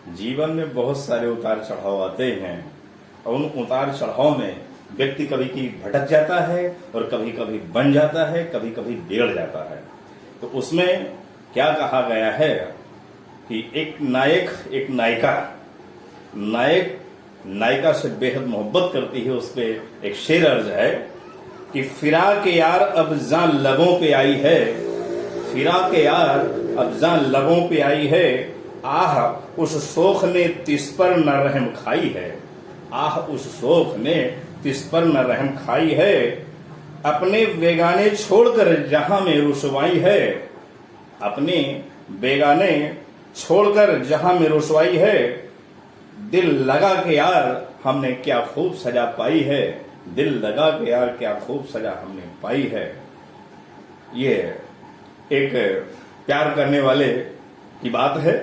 जीवन में बहुत सारे उतार चढ़ाव आते हैं और उन उतार चढ़ाव में व्यक्ति कभी कभी भटक जाता है और कभी कभी बन जाता है, कभी कभी बिगड़ जाता है। तो उसमें क्या कहा गया है कि एक नायक एक नायिका से बेहद मोहब्बत करती है। उस पर एक शेर अर्ज है कि फिराक यार अब जान लबों पे आई है, फिराक यार अब जान लबों पे आई है, आह उस शोख ने तिस पर न रहम खाई है, आह उस शोख ने तिस पर न रहम खाई है, अपने बेगाने छोड़कर जहां में रुसवाई है, अपने बेगाने छोड़कर जहां में रुसवाई है, दिल लगा के यार हमने क्या खूब सजा पाई है, दिल लगा के यार क्या खूब सजा हमने पाई है। ये एक प्यार करने वाले की बात है।